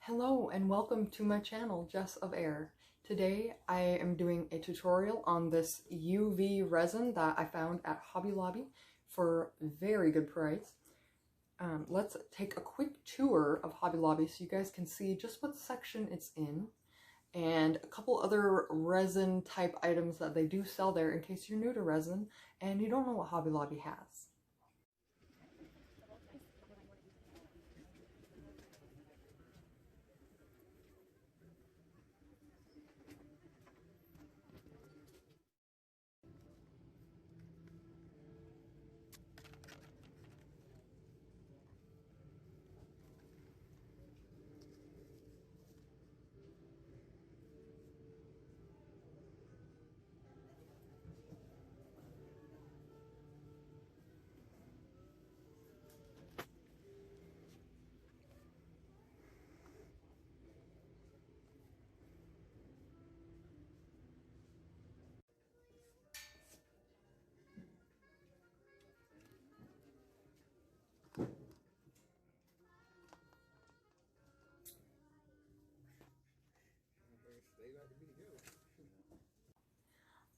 Hello and welcome to my channel, Jess of Air. Today I am doing a tutorial on this UV resin that I found at Hobby Lobby for a very good price. Let's take a quick tour of Hobby Lobby so you guys can see just what section it's in and a couple other resin type items that they do sell there in case you're new to resin and you don't know what Hobby Lobby has.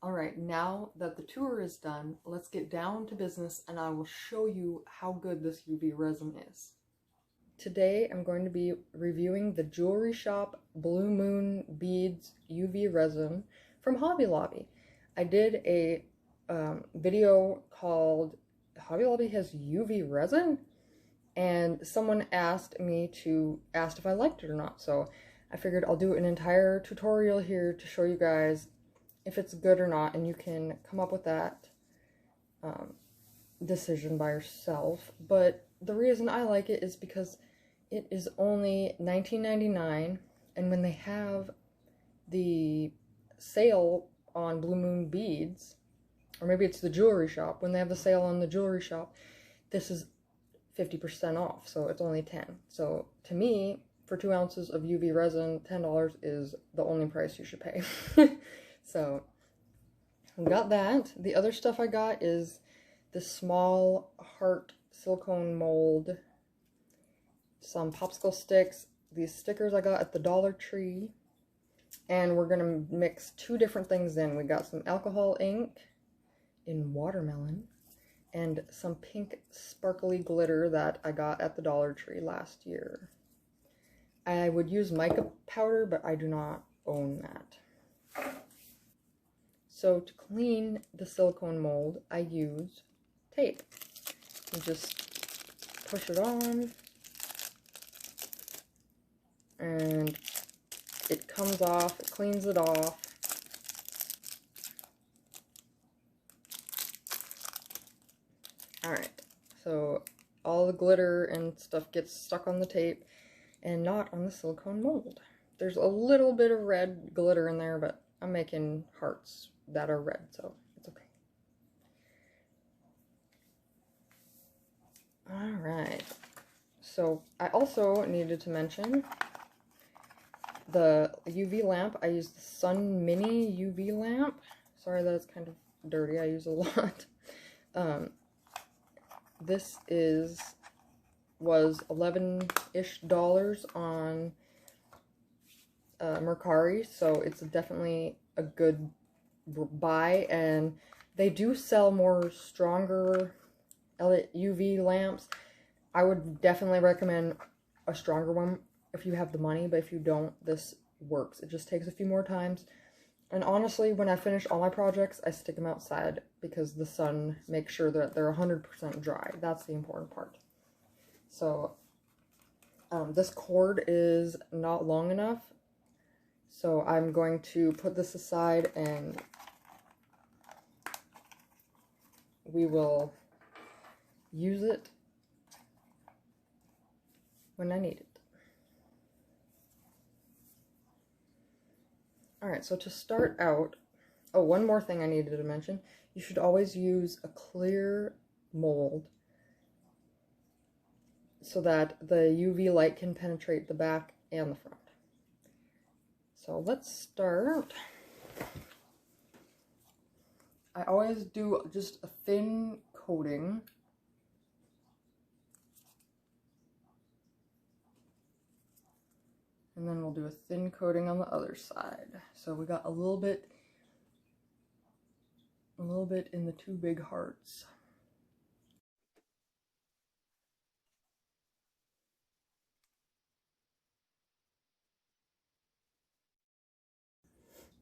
Alright, now that the tour is done, let's get down to business and I will show you how good this UV resin is. Today I'm going to be reviewing the Jewelry Shop Blue Moon Beads UV resin from Hobby Lobby. I did a video called Hobby Lobby has UV resin? And someone asked if I liked it or not, so I figured I'll do an entire tutorial here to show you guys if it's good or not, and you can come up with that decision by yourself. But the reason I like it is because it is only $19.99, and when they have the sale on Blue Moon Beads, or maybe it's the Jewelry Shop, when they have the sale on the Jewelry Shop, this is 50% off, so it's only $10. So to me, for 2 ounces of UV resin, $10 is the only price you should pay. So we got that. The other stuff I got is this small heart silicone mold, some popsicle sticks, these stickers I got at the Dollar Tree, and we're gonna mix 2 different things in. We got some alcohol ink in watermelon and some pink sparkly glitter that I got at the Dollar Tree last year. I would use mica powder, but I do not own that. So to clean the silicone mold, I use tape. You just push it on, and it comes off, it cleans it off. Alright, so all the glitter and stuff gets stuck on the tape and not on the silicone mold. There's a little bit of red glitter in there, but I'm making hearts that are red, so it's okay. Alright, so I also needed to mention the UV lamp. I use the Sun Mini UV lamp. Sorry that it's kind of dirty, I use a lot. This was $11-ish on Mercari, so it's definitely a good buy, and they do sell more stronger UV lamps. I would definitely recommend a stronger one if you have the money, but if you don't, this works. It just takes a few more times, and honestly, when I finish all my projects, I stick them outside because the sun makes sure that they're 100% dry. That's the important part. So this cord is not long enough, so I'm going to put this aside and we will use it when I need it. Alright, so to start out, oh, one more thing I needed to mention. You should always use a clear mold so that the UV light can penetrate the back and the front. So let's start. I always do just a thin coating. And then we'll do a thin coating on the other side. So we got a little bit in the two big hearts.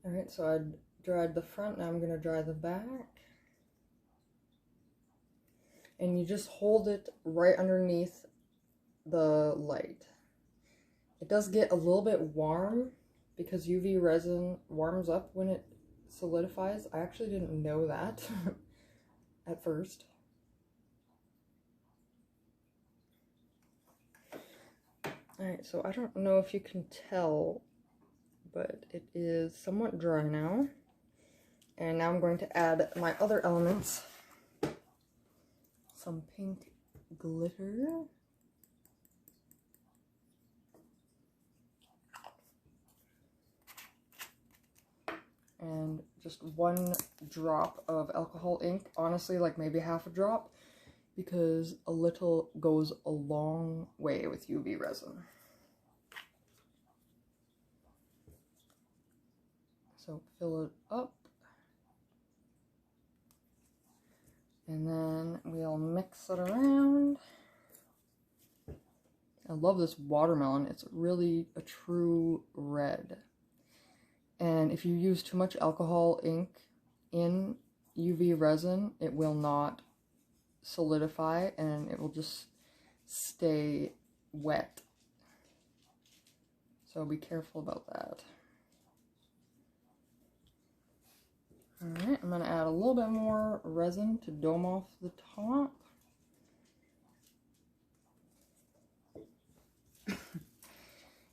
Alright, so I dried the front, now I'm going to dry the back. And you just hold it right underneath the light. It does get a little bit warm because UV resin warms up when it solidifies. I actually didn't know that at first. Alright, so I don't know if you can tell, but it is somewhat dry now. And now I'm going to add my other elements. Some pink glitter. And just 1 drop of alcohol ink, honestly like maybe half a drop, because a little goes a long way with UV resin. So fill it up, and then we'll mix it around. I love this watermelon, it's really a true red. And if you use too much alcohol ink in UV resin, it will not solidify and it will just stay wet. So be careful about that. Alright, I'm going to add a little bit more resin to dome off the top.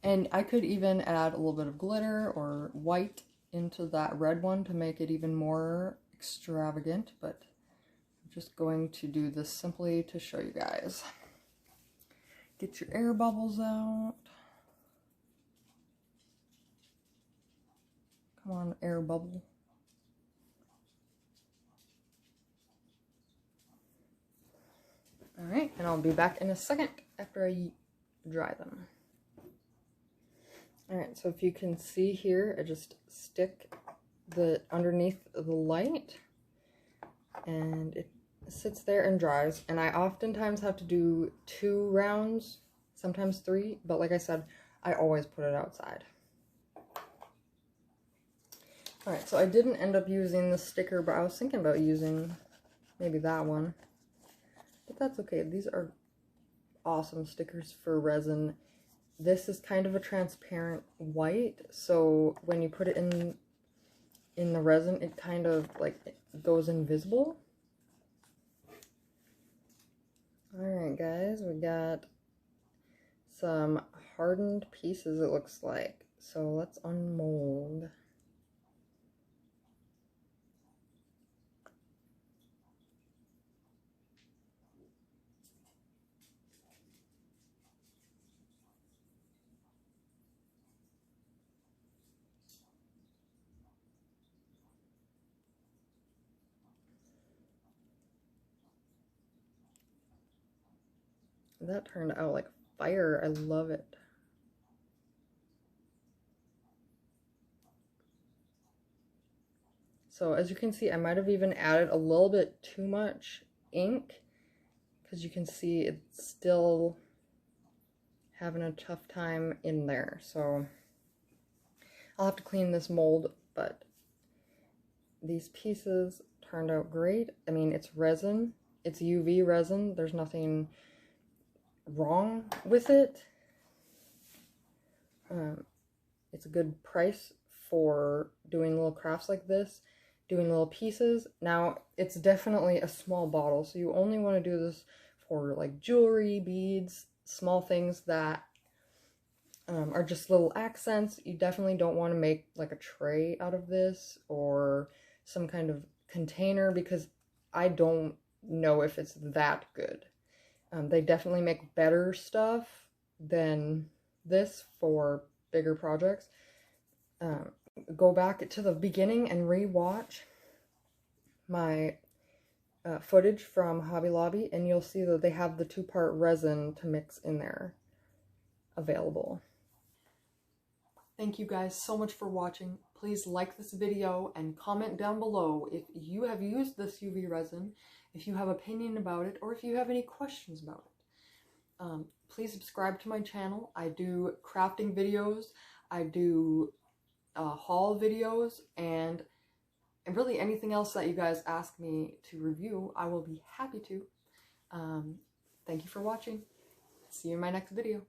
And I could even add a little bit of glitter or white into that red one to make it even more extravagant, but I'm just going to do this simply to show you guys. Get your air bubbles out. Come on, air bubble. Alright, and I'll be back in a second after I dry them. Alright, so if you can see here, I just stick the underneath the light and it sits there and dries. And I oftentimes have to do 2 rounds, sometimes 3, but like I said, I always put it outside. Alright, so I didn't end up using the sticker, but I was thinking about using maybe that one. But that's okay, these are awesome stickers for resin. This is kind of a transparent white, so when you put it in the resin, it kind of like it goes invisible. Alright guys, we got some hardened pieces it looks like. So let's unmold. That turned out like fire. I love it. So as you can see, I might have even added a little bit too much ink because you can see it's still having a tough time in there. So I'll have to clean this mold, but these pieces turned out great. I mean, it's resin. It's UV resin. There's nothing wrong with it. It's a good price for doing little crafts like this, doing little pieces. Now, it's definitely a small bottle, so you only want to do this for like jewelry, beads, small things that are just little accents. You definitely don't want to make like a tray out of this or some kind of container because I don't know if it's that good. They definitely make better stuff than this for bigger projects. Go back to the beginning and re-watch my footage from Hobby Lobby, and you'll see that they have the 2-part resin to mix in there available. Thank you guys so much for watching. Please like this video and comment down below if you have used this UV resin, if you have opinion about it, or if you have any questions about it. Please subscribe to my channel. I do crafting videos, I do haul videos, and really anything else that you guys ask me to review, I will be happy to. Thank you for watching. See you in my next video.